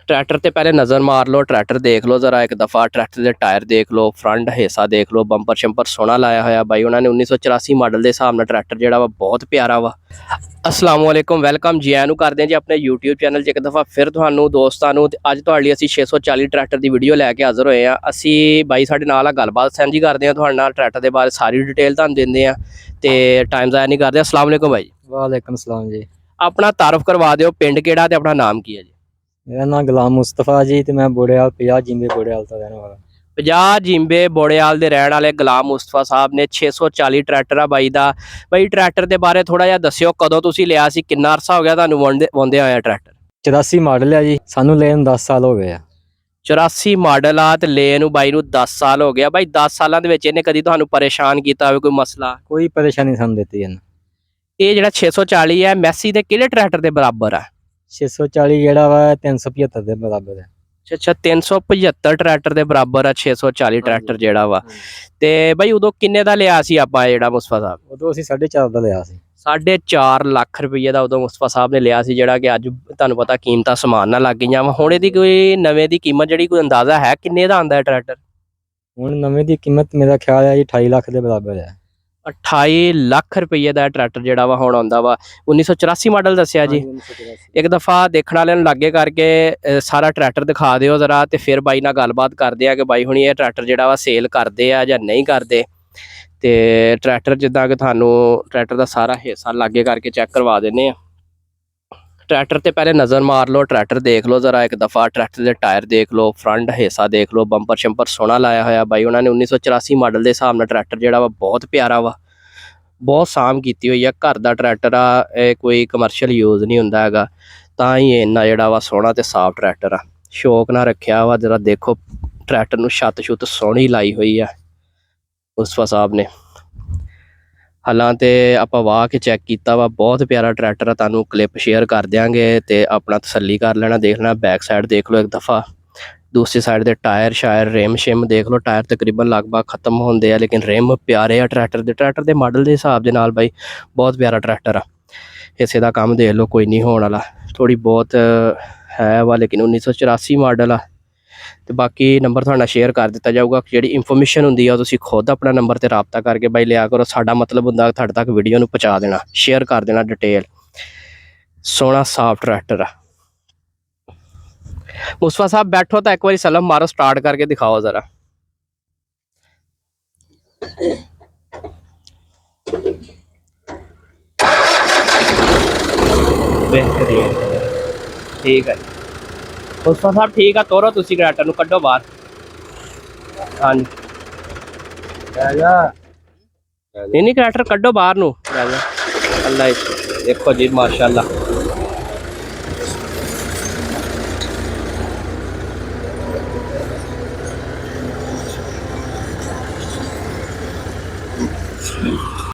Tractor ते पहले नज़र मार लो, ट्रैक्टर देख लो ज़रा एक दफ़ा, ट्रैक्टर के टायर देख लो, फ्रंट हिस्सा देख लो, बंपर शंपर सोहना लाया होया भाई उन्होंने 1984 मॉडल के हिसाब नाल ट्रैक्टर जिहड़ा वा बहुत प्यारा वा। अस्सलाम वालेकुम, वेलकम जी आयां नूं करदे हां जी अपने यूट्यूब चैनल 'च एक दफ़ा फिर तुहानूं दोस्तां नूं ते अज तुहाडे लई असीं 640 ट्रैक्टर की वीडियो लैके हाज़र होए हां। असीं बाई साडे नाल गलबात साझी करदे हां तुहाडे नाल, ट्रैक्टर के बारे सारी डिटेल तुहानूं दिंदे हां ते टाइम ज़ाया नहीं करदे। अस्सलाम वालेकुम भाई, वालेकुम सलाम जी। अपना तारफ करवा दिओ, पिंड किहड़ा ते अपना नाम की है जी? मेरा नाम गुलाम मुस्तफा जी ते मैं बोड़ेआल 50 जिंदे बोड़ेआल दा रहने वाला। 50 जिम्बे बोड़ेआल दे रहण वाले गुलाम मुस्तफा साहब ने 640 ट्रैक्टर आ बाई दा। भाई ट्रैक्टर के बारे थोड़ा जिहा दस्सिओ, कदों तुसीं लिया सी, किन्ना अरसा हो गया तुहानूं वाहुंदे होया ट्रैक्टर? 84 मॉडल है जी, सानू लेन 10 साल हो गए आ। 84 मॉडल आ ते ले नूं बाई नूं 10 साल हो गया। भाई 10 सालां दे विच इहने कदी तुहानूं परेशान कीता होवे कोई मसला? कोई परेशानी सानू देती है ना। ਇਹ ਜਿਹੜਾ 640 ਹੈ ਮੈਸੀ ਦੇ ਕਿਹੜੇ ਟਰੈਕਟਰ ਦੇ ਬਰਾਬਰ ਆ? 640 जेड़ा वा 375 दे बराबर है। ਅੱਛਾ 375 ਟਰੈਕਟਰ ਦੇ ਬਰਾਬਰ ਆ 640 ਟਰੈਕਟਰ ਜਿਹੜਾ ਵਾ। ਤੇ ਬਾਈ ਉਦੋਂ ਕਿੰਨੇ ਦਾ ਲਿਆ ਸੀ ਆਪਾਂ ਜਿਹੜਾ ਮੁਸਤਫਾ ਸਾਹਿਬ? ਉਦੋਂ ਅਸੀਂ 4.5 ਦਾ ਲਿਆ ਸੀ। 4.5 ਲੱਖ ਰੁਪਏ ਦਾ ਉਦੋਂ ਮੁਸਤਫਾ ਸਾਹਿਬ ਨੇ ਲਿਆ ਸੀ, ਜਿਹੜਾ ਕਿ ਅੱਜ ਤੁਹਾਨੂੰ ਪਤਾ ਕੀਮਤਾਂ ਸਮਾਨ ਨਾਲ ਲੱਗ ਗਈਆਂ ਵਾ। ਹੁਣ ਇਹਦੀ ਕੋਈ ਨਵੇਂ ਦੀ ਕੀਮਤ ਜਿਹੜੀ ਕੋਈ ਅੰਦਾਜ਼ਾ ਹੈ ਕਿੰਨੇ ਦਾ ਆਂਦਾ ਹੈ ਟਰੈਕਟਰ? ਹੁਣ ਨਵੇਂ ਦੀ ਕੀਮਤ ਮੇਰਾ ਖਿਆਲ ਹੈ ਜੀ 28 ਲੱਖ ਦੇ ਬਰਾबर ਹੈ। 28 ਲੱਖ ਰੁਪਏ ਦਾ ਟਰੈਕਟਰ ਜਿਹੜਾ ਵਾ ਹੁਣ ਆਉਂਦਾ ਵਾ। 1984 ਮਾਡਲ ਦੱਸਿਆ ਜੀ। ਇੱਕ ਦਫਾ ਦੇਖਣ ਵਾਲਿਆਂ ਨੂੰ ਲਾਗੇ ਕਰਕੇ ਸਾਰਾ ਟਰੈਕਟਰ ਦਿਖਾ ਦਿਓ ਜ਼ਰਾ, ਤੇ ਫਿਰ ਬਾਈ ਨਾਲ ਗੱਲਬਾਤ ਕਰਦੇ ਆ ਕਿ ਬਾਈ ਹੁਣੀ ਇਹ ਟਰੈਕਟਰ ਜਿਹੜਾ ਵਾ ਸੇਲ ਕਰਦੇ ਆ ਜਾਂ ਨਹੀਂ ਕਰਦੇ। ਤੇ ਟਰੈਕਟਰ ਜਿੱਦਾਂ ਕਿ ਤੁਹਾਨੂੰ ਟਰੈਕਟਰ ਦਾ ਸਾਰਾ ਹਿੱਸਾ ਲਾਗੇ ਕਰਕੇ ਚੈੱਕ ਕਰਵਾ ਦਿੰਦੇ ਆ। ट्रैक्टर ते पहले नज़र मार लो, ट्रैक्टर देख लो ज़रा एक दफ़ा, ट्रैक्टर के टायर देख लो, फ्रंट हिस्सा देख लो, बंपर शंपर सोहना लाया होया भाई उन्होंने 1984 मॉडल के हिसाब नाल ट्रैक्टर जिहड़ा वा बहुत प्यारा वा, बहुत साम कीती हुई है। घर का ट्रैक्टर आ, कोई कमर्शियल यूज़ नहीं हुंदा हैगा, तां ही इन्ना जिहड़ा वा सोहना ते साफ ट्रैक्टर आ। शौक नाल रखिया वा, जरा देखो ट्रैक्टर नूं छत छुत सोहनी लाई हुई है मुस्तफा साहब ने। हालांकि ਆਪਾਂ ਵਾਹ ਕੇ ਚੈੱਕ ਕੀਤਾ ਵਾ, ਬਹੁਤ ਪਿਆਰਾ ਟਰੈਕਟਰ ਆ। ਤੁਹਾਨੂੰ ਕਲਿੱਪ ਸ਼ੇਅਰ ਕਰ ਦਿਆਂਗੇ ਤੇ ਆਪਣਾ ਤਸੱਲੀ ਕਰ ਲੈਣਾ, ਦੇਖ ਲੈਣਾ। बैक साइड देख लो एक दफ़ा, दूसरी साइड के टायर शायर रिम शिम देख लो। टायर तकरीबन लगभग खत्म होंदे आ, लेकिन रिम प्यारे आ ट्रैक्टर के मॉडल के हिसाब के नाल भाई बहुत प्यारा ट्रैक्टर आ। हिस्से का काम देख लो, कोई नहीं होने वाला, थोड़ी बहुत है वा, लेकिन 1984 मॉडल आ। तो बाकी नंबर थोड़ा शेयर कर दिता जाऊगा। जी इंफॉर्मेशन होंगी है तुम खुद अपना नंबर से रबता करके बाई लिया करो। साडा मतलब होंगे थोड़े तक वीडियो में पहुँचा देना, शेयर कर देना डिटेल। सोहना साफ ट्रैक्टर है। मुस्तफा साहब बैठो तो एक बार सलम मारो, स्टार्ट करके दिखाओ ज़रा। बेहतरीन, ठीक है मुस्तफा साहब, ठीक है। तोरो तुसी ट्रैक्टर नूं कड्डो बाहर। हाँ जी, नहीं ट्रैक्टर कड्डो बाहर नूं। अल्लाह देखो जी माशाअल्लाह।